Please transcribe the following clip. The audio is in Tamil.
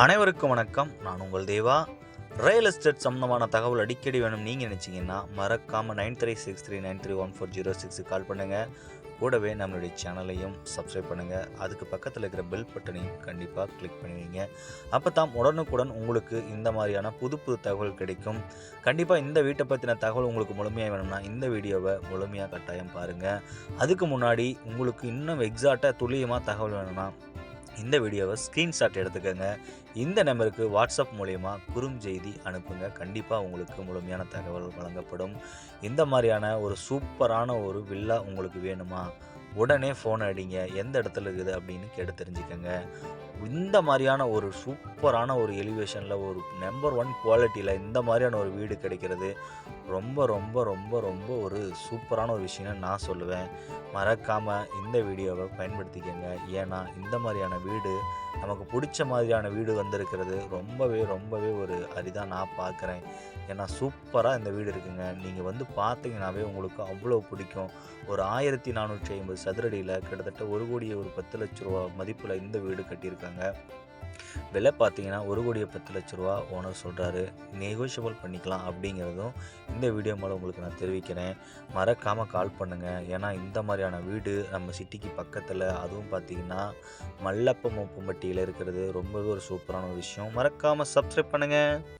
அனைவருக்கும் வணக்கம். நான் உங்கள் தேவா. ரியல் எஸ்டேட் சம்மந்தமான தகவல் அடிக்கடி வேணும் நீங்கள் நினச்சிங்கன்னா மறக்காமல் 9363931406 கால் பண்ணுங்கள். கூடவே நம்மளுடைய சேனலையும் சப்ஸ்கிரைப் பண்ணுங்கள். அதுக்கு பக்கத்தில் இருக்கிற பெல் பட்டனையும் கண்டிப்பாக கிளிக் பண்ணுவீங்க. அப்போ தான் உடனுக்குடன் உங்களுக்கு இந்த மாதிரியான புது புது தகவல் கிடைக்கும். கண்டிப்பாக இந்த வீட்டை பற்றின தகவல் உங்களுக்கு முழுமையாக வேணும்னா இந்த வீடியோவை முழுமையாக கட்டாயம் பாருங்கள். அதுக்கு முன்னாடி உங்களுக்கு இன்னும் எக்ஸாக்டாக துல்லியமாக தகவல் வேணும்னா இந்த வீடியோவை ஸ்க்ரீன்ஷாட் எடுத்துக்கோங்க. இந்த நம்பருக்கு வாட்ஸ்அப் மூலயமா குறுஞ்செய்தி அனுப்புங்க. கண்டிப்பாக உங்களுக்கு முழுமையான தகவல் வழங்கப்படும். இந்த மாதிரியான ஒரு சூப்பரான ஒரு வில்லா உங்களுக்கு வேணுமா, உடனே ஃபோன் அடிங்க. எந்த இடத்துல இருக்குது அப்படின்னு கேட்டு தெரிஞ்சுக்கோங்க. இந்த மாதிரியான ஒரு சூப்பரான ஒரு எலிவேஷனில் ஒரு நம்பர் 1 குவாலிட்டியில் இந்த மாதிரியான ஒரு வீடு கிடைக்கிறது ரொம்ப ரொம்ப ரொம்ப ரொம்ப ஒரு சூப்பரான ஒரு விஷயம்னு நான் சொல்லுவேன். மறக்காமல் இந்த வீடியோவை பயன்படுத்திக்கங்க. ஏன்னா இந்த மாதிரியான வீடு நமக்கு பிடிச்ச மாதிரியான வீடு வந்திருக்கிறது ரொம்பவே ரொம்பவே ஒரு அரிதாக நான் பார்க்குறேன். ஏன்னா சூப்பராக இந்த வீடு இருக்குங்க. நீங்கள் வந்து பார்த்தீங்கன்னாவே உங்களுக்கு அவ்வளோ பிடிக்கும். ஒரு 1450 சதுரடியில் கிட்டத்தட்ட 1,10,00,000 மதிப்பில் இந்த வீடு கட்டியிருக்காங்க. விலை பார்த்தீங்கன்னா 1,10,00,000 ஓனர் சொல்கிறாரு. நெகோஷியபிள் பண்ணிக்கலாம் அப்படிங்கிறதும் இந்த வீடியோ மூலம் உங்களுக்கு நான் தெரிவிக்கிறேன். மறக்காமல் கால் பண்ணுங்கள். ஏன்னா இந்த மாதிரியான வீடு நம்ம சிட்டிக்கு பக்கத்தில், அதுவும் பார்த்தீங்கன்னா மல்லப்ப மோப்பம்பட்டியில் இருக்கிறது ரொம்பவே ஒரு சூப்பரான ஒரு விஷயம். மறக்காமல் சப்ஸ்கிரைப் பண்ணுங்கள்.